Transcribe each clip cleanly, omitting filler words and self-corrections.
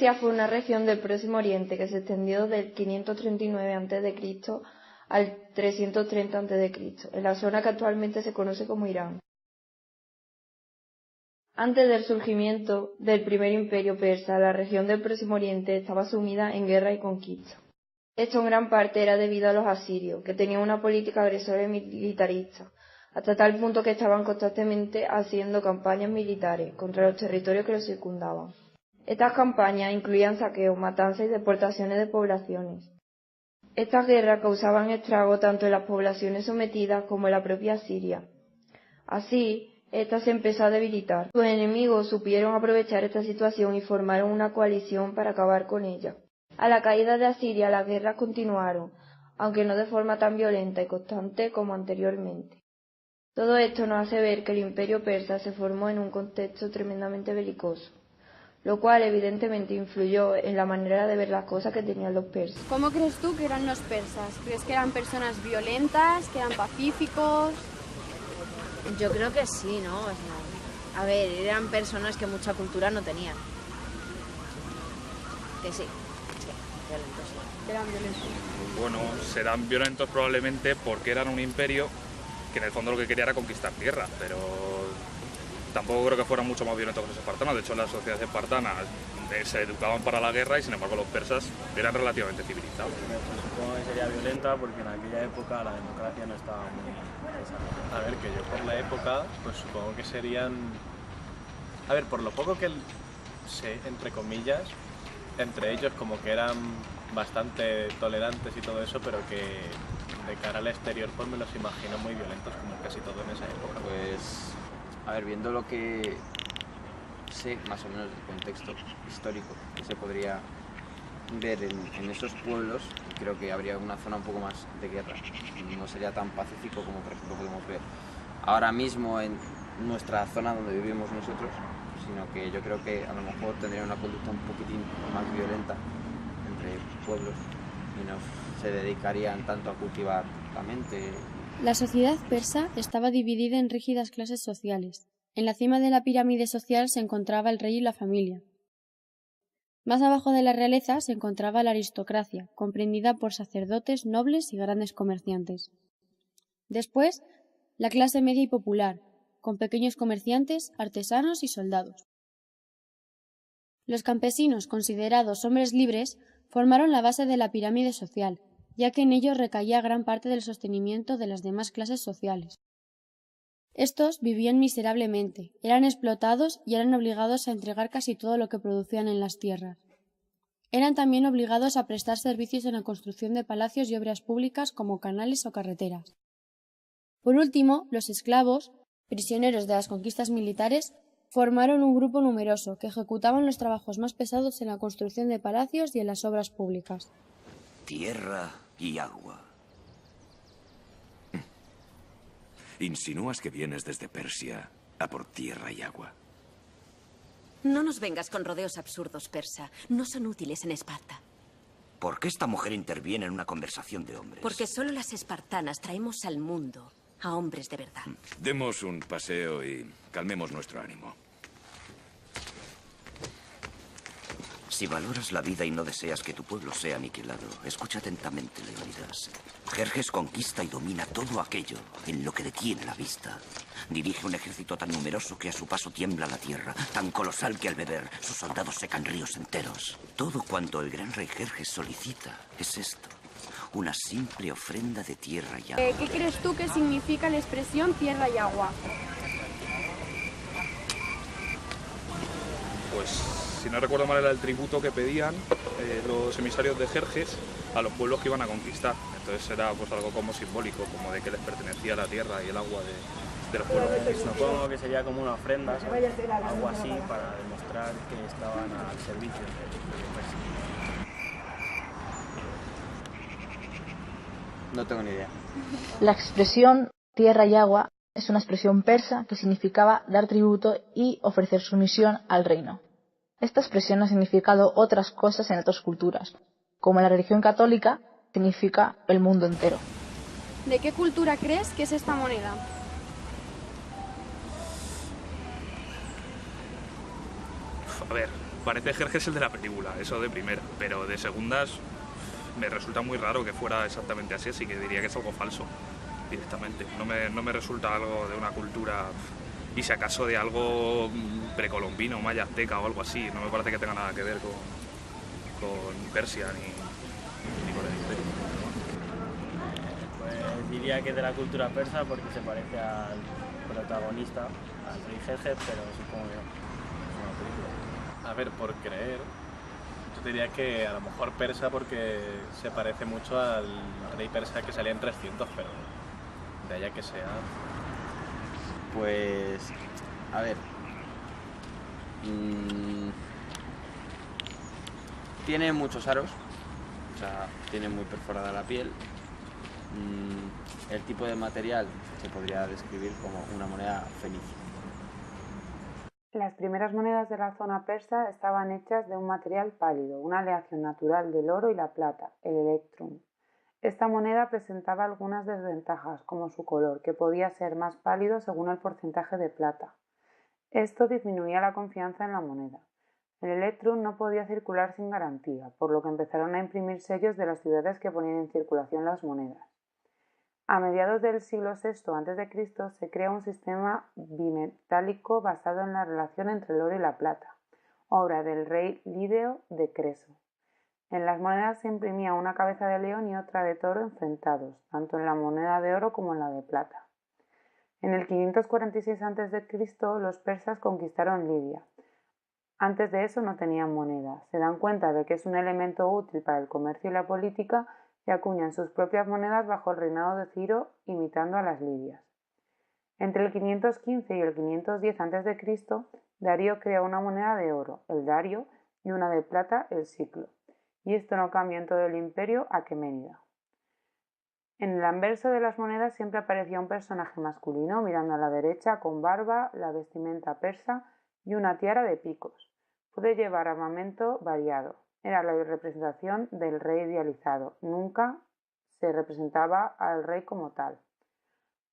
Persia fue una región del Próximo Oriente que se extendió del 539 a.C. al 330 a.C., en la zona que actualmente se conoce como Irán. Antes del surgimiento del primer imperio persa, la región del Próximo Oriente estaba sumida en guerra y conquista. Esto en gran parte era debido a los asirios, que tenían una política agresora y militarista, hasta tal punto que estaban constantemente haciendo campañas militares contra los territorios que los circundaban. Estas campañas incluían saqueos, matanzas y deportaciones de poblaciones. Estas guerras causaban estragos tanto en las poblaciones sometidas como en la propia Siria. Así, esta se empezó a debilitar. Sus enemigos supieron aprovechar esta situación y formaron una coalición para acabar con ella. A la caída de Asiria, las guerras continuaron, aunque no de forma tan violenta y constante como anteriormente. Todo esto nos hace ver que el imperio persa se formó en un contexto tremendamente belicoso, lo cual evidentemente influyó en la manera de ver las cosas que tenían los persas. ¿Cómo crees tú que eran los persas? ¿Crees que eran personas violentas, que eran pacíficos? Yo creo que sí, ¿no? O sea, a ver, eran personas que mucha cultura no tenían. Que sí, violentos. Eran violentos. Bueno, serán violentos probablemente porque eran un imperio que en el fondo lo que quería era conquistar tierra, pero tampoco creo que fueran mucho más violentos que los espartanos. De hecho, las sociedades espartanas se educaban para la guerra y sin embargo los persas eran relativamente civilizados. Supongo que sería violenta porque en aquella época la democracia no estaba muy desarrollada. A ver, que yo por la época, pues supongo que serían... A ver, por lo poco que sé, entre comillas, entre ellos como que eran bastante tolerantes y todo eso, pero que de cara al exterior pues me los imagino muy violentos como casi todo en esa época. Pues, a ver, viendo lo que sé más o menos del contexto histórico que se podría ver en esos pueblos, creo que habría una zona un poco más de guerra. No sería tan pacífico como por ejemplo podemos ver ahora mismo en nuestra zona donde vivimos nosotros, sino que yo creo que a lo mejor tendría una conducta un poquitín más violenta entre pueblos y no se dedicarían tanto a cultivar la mente. La sociedad persa estaba dividida en rígidas clases sociales. En la cima de la pirámide social se encontraba el rey y la familia. Más abajo de la realeza se encontraba la aristocracia, comprendida por sacerdotes, nobles y grandes comerciantes. Después, la clase media y popular, con pequeños comerciantes, artesanos y soldados. Los campesinos, considerados hombres libres, formaron la base de la pirámide social, ya que en ellos recaía gran parte del sostenimiento de las demás clases sociales. Estos vivían miserablemente, eran explotados y eran obligados a entregar casi todo lo que producían en las tierras. Eran también obligados a prestar servicios en la construcción de palacios y obras públicas como canales o carreteras. Por último, los esclavos, prisioneros de las conquistas militares, formaron un grupo numeroso que ejecutaban los trabajos más pesados en la construcción de palacios y en las obras públicas. Tierra y agua. ¿Insinúas que vienes desde Persia a por tierra y agua? No nos vengas con rodeos absurdos, persa. No son útiles en Esparta. ¿Por qué esta mujer interviene en una conversación de hombres? Porque solo las espartanas traemos al mundo a hombres de verdad. Demos un paseo y calmemos nuestro ánimo. Si valoras la vida y no deseas que tu pueblo sea aniquilado, escucha atentamente, Leónidas. Jerjes conquista y domina todo aquello en lo que detiene la vista. Dirige un ejército tan numeroso que a su paso tiembla la tierra, tan colosal que al beber sus soldados secan ríos enteros. Todo cuanto el gran rey Jerjes solicita es esto, una simple ofrenda de tierra y agua. ¿Qué crees tú que significa la expresión tierra y agua? Pues, si no recuerdo mal, era el tributo que pedían los emisarios de Jerjes a los pueblos que iban a conquistar. Entonces era pues algo como simbólico, como de que les pertenecía la tierra y el agua de los pueblos conquistados. Supongo que sería como una ofrenda, ¿sabes? Algo así para demostrar que estaban al servicio de Persia. No tengo ni idea. La expresión tierra y agua es una expresión persa que significaba dar tributo y ofrecer sumisión al reino. Esta expresión ha significado otras cosas en otras culturas, como en la religión católica significa el mundo entero. ¿De qué cultura crees que es esta moneda? A ver, parece Jerjes el de la película, eso de primera, pero de segundas me resulta muy raro que fuera exactamente así, así que diría que es algo falso directamente. No me resulta algo de una cultura, y si acaso de algo precolombino, maya, azteca o algo así. No me parece que tenga nada que ver con Persia ni con el imperio. Pues diría que de la cultura persa porque se parece al protagonista, al rey Jerjes, pero supongo que no. Es una película. A ver, por creer, yo diría que a lo mejor persa porque se parece mucho al rey persa que salía en 300, pero de allá que sea. Pues, a ver, tiene muchos aros, o sea, tiene muy perforada la piel. El tipo de material se podría describir como una moneda fenicia. Las primeras monedas de la zona persa estaban hechas de un material pálido, una aleación natural del oro y la plata, el electrum. Esta moneda presentaba algunas desventajas, como su color, que podía ser más pálido según el porcentaje de plata. Esto disminuía la confianza en la moneda. El electrum no podía circular sin garantía, por lo que empezaron a imprimir sellos de las ciudades que ponían en circulación las monedas. A mediados del siglo VI a.C. se crea un sistema bimetálico basado en la relación entre el oro y la plata, obra del rey Lideo de Creso. En las monedas se imprimía una cabeza de león y otra de toro enfrentados, tanto en la moneda de oro como en la de plata. En el 546 a.C. los persas conquistaron Lidia. Antes de eso no tenían moneda. Se dan cuenta de que es un elemento útil para el comercio y la política y acuñan sus propias monedas bajo el reinado de Ciro, imitando a las lidias. Entre el 515 y el 510 a.C., Darío crea una moneda de oro, el dario, y una de plata, el siclo. Y esto no cambia en todo el imperio aqueménida. En el anverso de las monedas siempre aparecía un personaje masculino mirando a la derecha con barba, la vestimenta persa y una tiara de picos. Puede llevar armamento variado. Era la representación del rey idealizado. Nunca se representaba al rey como tal.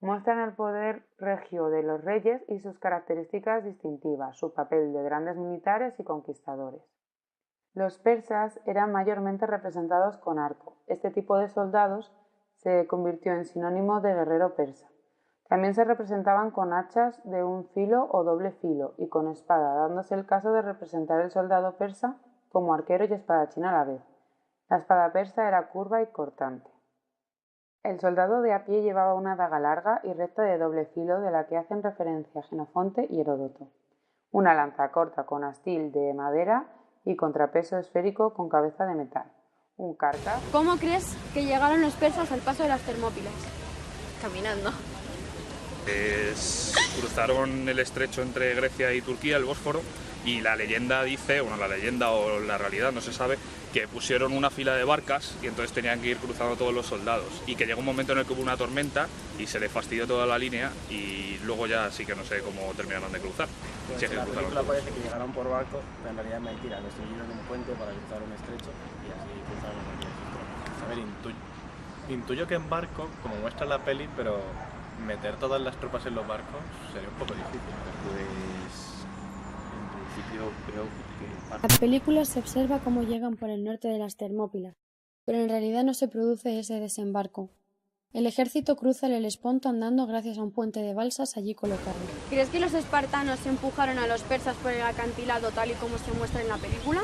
Muestran el poder regio de los reyes y sus características distintivas, su papel de grandes militares y conquistadores. Los persas eran mayormente representados con arco. Este tipo de soldados se convirtió en sinónimo de guerrero persa. También se representaban con hachas de un filo o doble filo y con espada, dándose el caso de representar el soldado persa como arquero y espadachín a la vez. La espada persa era curva y cortante. El soldado de a pie llevaba una daga larga y recta de doble filo de la que hacen referencia Jenofonte y Heródoto. Una lanza corta con astil de madera y contrapeso esférico con cabeza de metal. Un carcaj. ¿Cómo crees que llegaron los persas al paso de las Termópilas? Caminando. Cruzaron el estrecho entre Grecia y Turquía, el Bósforo, y la leyenda dice, bueno, la leyenda o la realidad no se sabe, que pusieron una fila de barcas y entonces tenían que ir cruzando todos los soldados, y que llegó un momento en el que hubo una tormenta y se le fastidió toda la línea y luego ya sí que no sé cómo terminaron de cruzar. Pues en la película parece que llegaron por barco, pero en realidad es mentira, construyeron un puente para cruzar un estrecho y así cruzaron aquí el estrecho. A ver, intuyo que en barco, como muestra la peli, pero meter todas las tropas en los barcos sería un poco difícil. Pues en principio creo que... En la película se observa cómo llegan por el norte de las Termópilas, pero en realidad no se produce ese desembarco. El ejército cruza el Helesponto andando gracias a un puente de balsas allí colocado. ¿Crees que los espartanos empujaron a los persas por el acantilado tal y como se muestra en la película?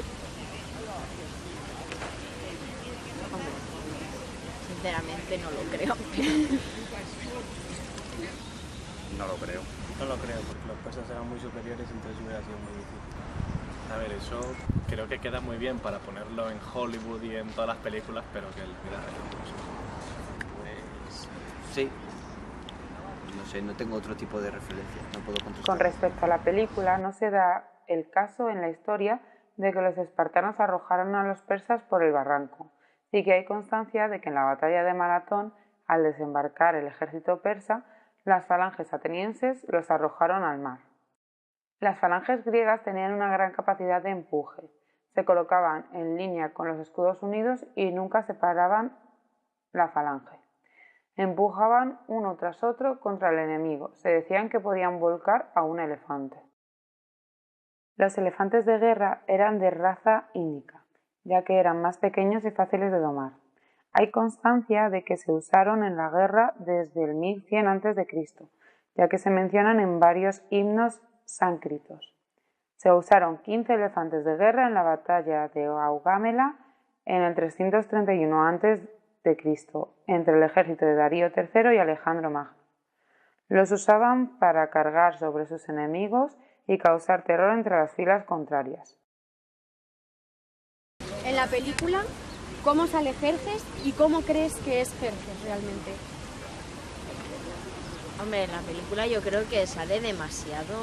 Sinceramente no lo creo. No lo creo. No lo creo, porque los persas eran muy superiores, entonces hubiera sido muy difícil. A ver, eso creo que queda muy bien para ponerlo en Hollywood y en todas las películas, pero que en la vida real no sé. Pues sí. No sé, no tengo otro tipo de referencia, no puedo contestar. Con respecto a la película, no se da el caso en la historia de que los espartanos arrojaron a los persas por el barranco. Sí que hay constancia de que en la batalla de Maratón, al desembarcar el ejército persa, las falanges atenienses los arrojaron al mar. Las falanges griegas tenían una gran capacidad de empuje. Se colocaban en línea con los escudos unidos y nunca separaban la falange. Empujaban uno tras otro contra el enemigo. Se decían que podían volcar a un elefante. Los elefantes de guerra eran de raza índica, ya que eran más pequeños y fáciles de domar. Hay constancia de que se usaron en la guerra desde el 1100 a.C., ya que se mencionan en varios himnos sánscritos. Se usaron 15 elefantes de guerra en la batalla de Gaugamela en el 331 a.C., entre el ejército de Darío III y Alejandro Magno. Los usaban para cargar sobre sus enemigos y causar terror entre las filas contrarias. En la película, ¿cómo sale Jerjes y cómo crees que es Jerjes realmente? Hombre, en la película yo creo que sale demasiado...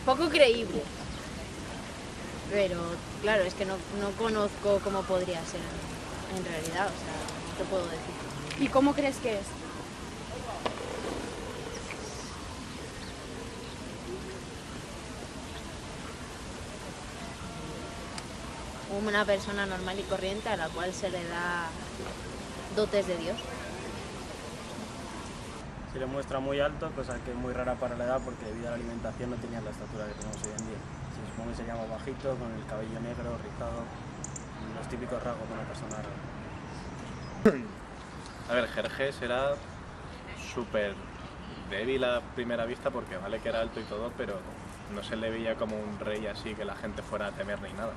poco creíble. Pero, claro, es que no conozco cómo podría ser en realidad, o sea, no te puedo decir. ¿Y cómo crees que es? Una persona normal y corriente a la cual se le da dotes de Dios. Se le muestra muy alto, cosa que es muy rara para la edad porque debido a la alimentación no tenía la estatura que tenemos hoy en día. Se supone que se llama bajito, con el cabello negro, rizado, los típicos rasgos de una persona rara. A ver, Jerjes era súper débil a primera vista porque vale que era alto y todo, pero no se le veía como un rey así que la gente fuera a temer ni nada.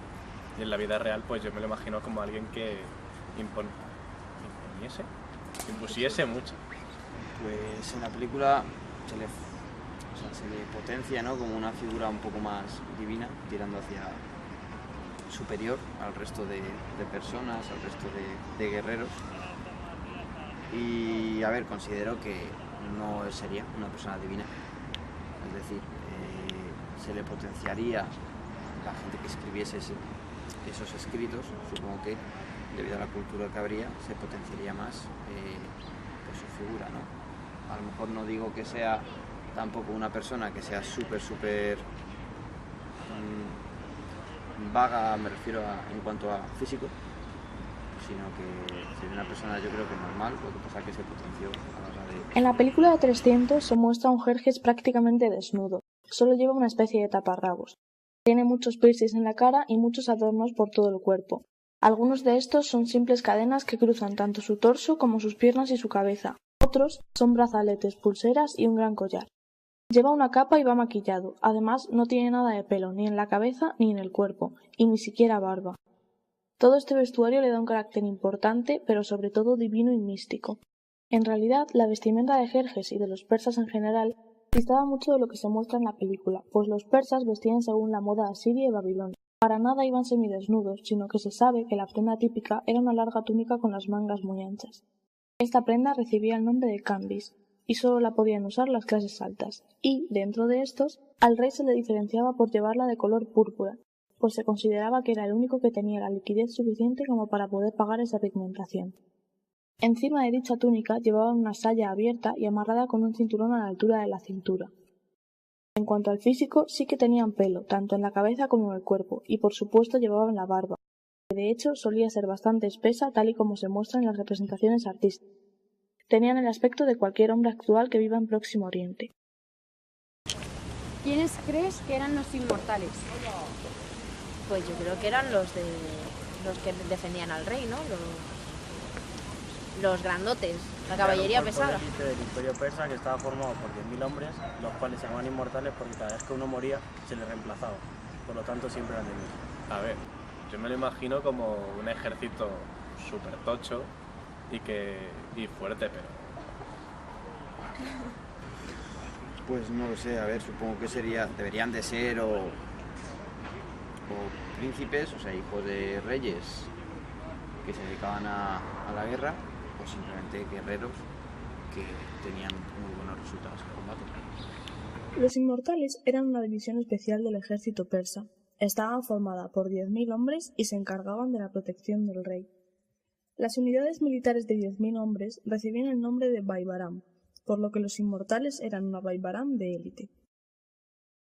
Y en la vida real pues yo me lo imagino como alguien que impusiese mucho. Pues en la película se le potencia, ¿no?, como una figura un poco más divina, tirando hacia superior al resto de personas, al resto de guerreros. Y a ver, considero que no sería una persona divina, es decir, se le potenciaría la gente que escribiese esos escritos, supongo que debido a la cultura que habría se potenciaría más pues su figura, ¿no? A lo mejor no digo que sea tampoco una persona que sea súper vaga, me refiero en cuanto a físico, sino que sería una persona yo creo que normal, lo que pasa es que se potenció a la hora de... En la película de 300 se muestra a un Jerjes prácticamente desnudo, solo lleva una especie de taparrabos. Tiene muchos piercings en la cara y muchos adornos por todo el cuerpo. Algunos de estos son simples cadenas que cruzan tanto su torso como sus piernas y su cabeza. Otros son brazaletes, pulseras y un gran collar. Lleva una capa y va maquillado. Además, no tiene nada de pelo, ni en la cabeza ni en el cuerpo, y ni siquiera barba. Todo este vestuario le da un carácter importante, pero sobre todo divino y místico. En realidad, la vestimenta de Jerjes y de los persas en general distaba mucho de lo que se muestra en la película, pues los persas vestían según la moda asiria y babilonia. Para nada iban semidesnudos, sino que se sabe que la prenda típica era una larga túnica con las mangas muy anchas. Esta prenda recibía el nombre de cambis, y solo la podían usar las clases altas, y, dentro de estos, al rey se le diferenciaba por llevarla de color púrpura, pues se consideraba que era el único que tenía la liquidez suficiente como para poder pagar esa pigmentación. Encima de dicha túnica llevaban una saya abierta y amarrada con un cinturón a la altura de la cintura. En cuanto al físico, sí que tenían pelo, tanto en la cabeza como en el cuerpo, y por supuesto llevaban la barba, que de hecho solía ser bastante espesa tal y como se muestra en las representaciones artísticas. Tenían el aspecto de cualquier hombre actual que viva en Próximo Oriente. ¿Quiénes crees que eran los inmortales? Pues yo creo que eran los que defendían al rey, ¿no? Los grandotes, la caballería pesada. El ejército del Imperio Persa que estaba formado por 10.000 hombres, los cuales se llamaban inmortales porque cada vez que uno moría se le reemplazaba. Por lo tanto siempre eran de mí. A ver, yo me lo imagino como un ejército súper tocho y fuerte, pero... Pues no lo sé, a ver, supongo que deberían de ser o príncipes, o sea, hijos de reyes que se dedicaban a la guerra, o simplemente guerreros que tenían muy buenos resultados en combate. Los inmortales eran una división especial del ejército persa. Estaban formada por 10.000 hombres y se encargaban de la protección del rey. Las unidades militares de 10.000 hombres recibían el nombre de Baybaram, por lo que los inmortales eran una Baybaram de élite.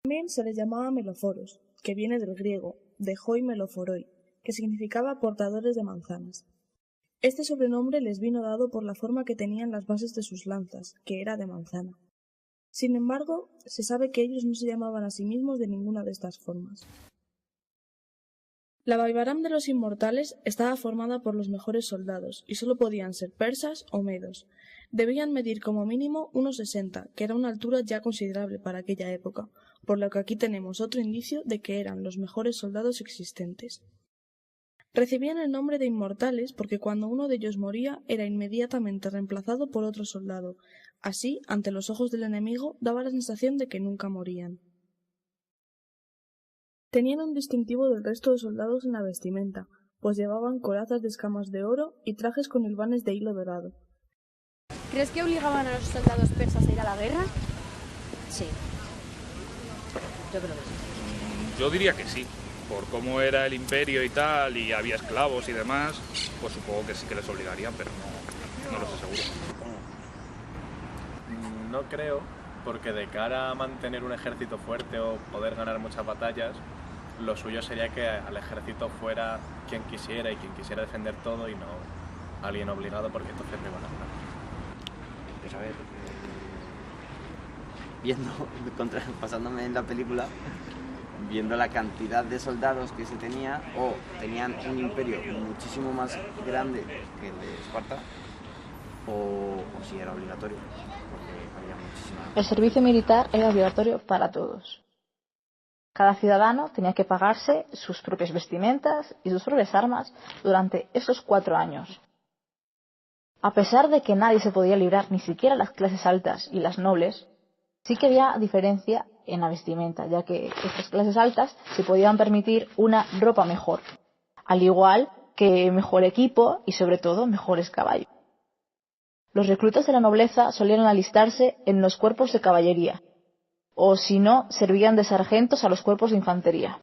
También se les llamaba meloforos, que viene del griego, de hoi meloforoi, que significaba portadores de manzanas. Este sobrenombre les vino dado por la forma que tenían las bases de sus lanzas, que era de manzana. Sin embargo, se sabe que ellos no se llamaban a sí mismos de ninguna de estas formas. La Baibaram de los Inmortales estaba formada por los mejores soldados y solo podían ser persas o medos. Debían medir como mínimo 1,60, que era una altura ya considerable para aquella época, por lo que aquí tenemos otro indicio de que eran los mejores soldados existentes. Recibían el nombre de inmortales porque cuando uno de ellos moría era inmediatamente reemplazado por otro soldado. Así, ante los ojos del enemigo, daba la sensación de que nunca morían. Tenían un distintivo del resto de soldados en la vestimenta, pues llevaban corazas de escamas de oro y trajes con hilvanes de hilo dorado. ¿Crees que obligaban a los soldados persas a ir a la guerra? Sí. Yo creo que sí. Yo diría que sí. Por cómo era el imperio y tal, y había esclavos y demás, pues supongo que sí que les obligarían, pero no lo sé seguro. No creo, porque de cara a mantener un ejército fuerte o poder ganar muchas batallas, lo suyo sería que al ejército fuera quien quisiera y quien quisiera defender todo y no alguien obligado, porque entonces no iban a ganar. Pues a ver, pasándome en la película, viendo la cantidad de soldados que se tenía, o tenían un imperio muchísimo más grande que el de Esparta, o si era obligatorio, porque había muchísima... El servicio militar era obligatorio para todos. Cada ciudadano tenía que pagarse sus propias vestimentas y sus propias armas durante esos 4 años. A pesar de que nadie se podía librar, ni siquiera las clases altas y las nobles, sí que había diferencia en la vestimenta, ya que estas clases altas se podían permitir una ropa mejor, al igual que mejor equipo y sobre todo mejores caballos. Los reclutas de la nobleza solían alistarse en los cuerpos de caballería, o si no, servían de sargentos a los cuerpos de infantería.